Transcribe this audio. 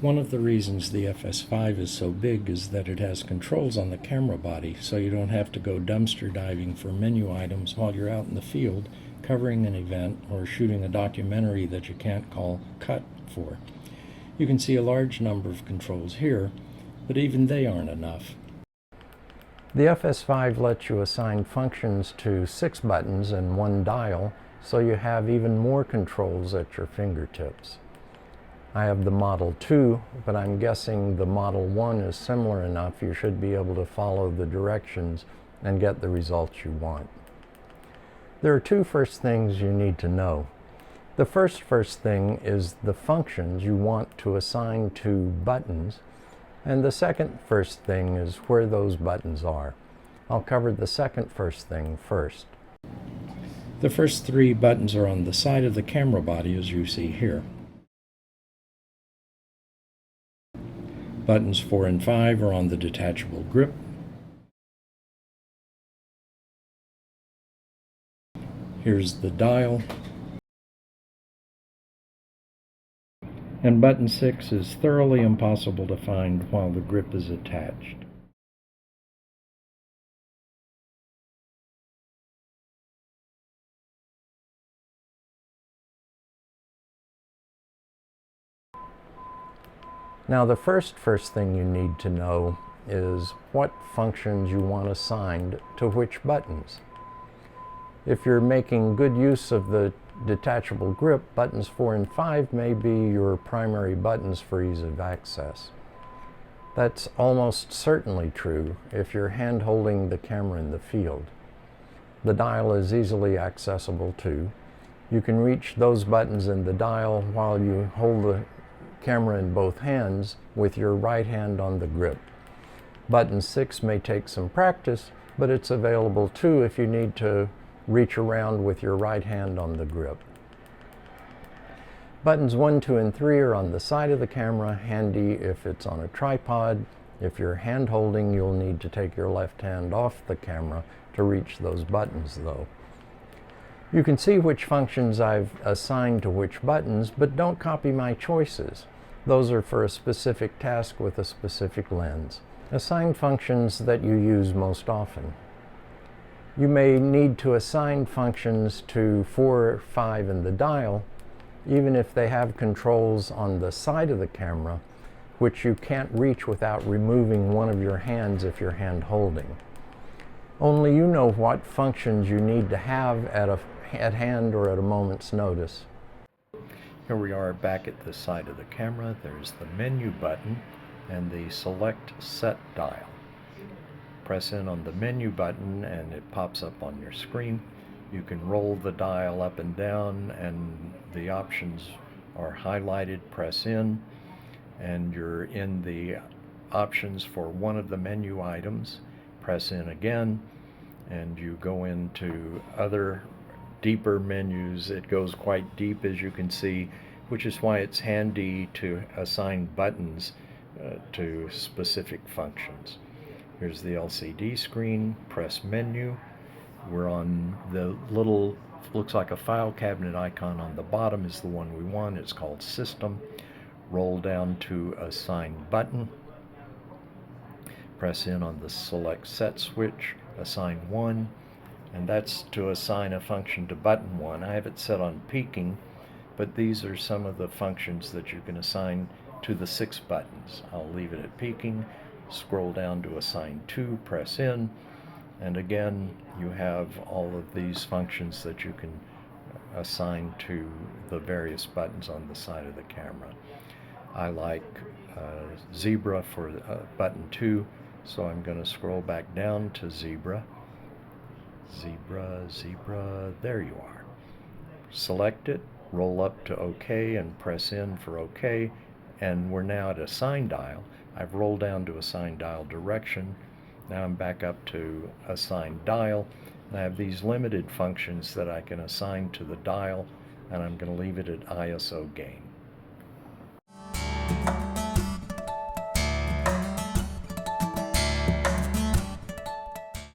One of the reasons the FS5 is so big is that it has controls on the camera body, so you don't have to go dumpster diving for menu items while you're out in the field covering an event or shooting a documentary that you can't call cut for. You can see a large number of controls here, but even they aren't enough. The FS5 lets you assign functions to 6 buttons and 1 dial, so you have even more controls at your fingertips. I have the Model 2, but I'm guessing the Model 1 is similar enough you should be able to follow the directions and get the results you want. There are two first things you need to know. The first thing is the functions you want to assign to buttons, and the second first thing is where those buttons are. I'll cover the second first thing first. The first 3 buttons are on the side of the camera body, as you see here. Buttons 4 and 5 are on the detachable grip. Here's the dial. And button 6 is thoroughly impossible to find while the grip is attached. Now the first thing you need to know is what functions you want assigned to which buttons. If you're making good use of the detachable grip, buttons 4 and 5 may be your primary buttons for ease of access. That's almost certainly true if you're hand holding the camera in the field. The dial is easily accessible too. You can reach those buttons in the dial while you hold the camera in both hands with your right hand on the grip. Button 6 may take some practice, but it's available too if you need to reach around with your right hand on the grip. Buttons 1, 2, and 3 are on the side of the camera, handy if it's on a tripod. If you're hand holding, you'll need to take your left hand off the camera to reach those buttons though. You can see which functions I've assigned to which buttons, but don't copy my choices. Those are for a specific task with a specific lens. Assign functions that you use most often. You may need to assign functions to 4, 5, and the dial, even if they have controls on the side of the camera, which you can't reach without removing one of your hands if you're hand holding. Only you know what functions you need to have at hand or at a moment's notice. Here we are back at the side of the camera. There's the menu button and the select set dial. Press in on the menu button and it pops up on your screen. You can roll the dial up and down and the options are highlighted. Press in and you're in the options for one of the menu items. Press in again and you go into other deeper menus. It goes quite deep, as you can see, which is why it's handy to assign buttons to specific functions. Here's the LCD screen. Press menu. We're on the little, looks like a file cabinet icon on the bottom is the one we want. It's called System. Roll down to Assign Button. Press in on the Select Set switch. Assign 1. And that's to assign a function to button 1. I have it set on peaking, but these are some of the functions that you can assign to the 6 buttons. I'll leave it at peaking, scroll down to assign 2, press in, and again you have all of these functions that you can assign to the various buttons on the side of the camera. I like zebra for button 2, so I'm going to scroll back down to zebra. Zebra, there you are. Select it, roll up to OK and press in for OK, and we're now at assign dial. I've rolled down to assign dial direction. Now I'm back up to assign dial, and I have these limited functions that I can assign to the dial, and I'm going to leave it at ISO gain.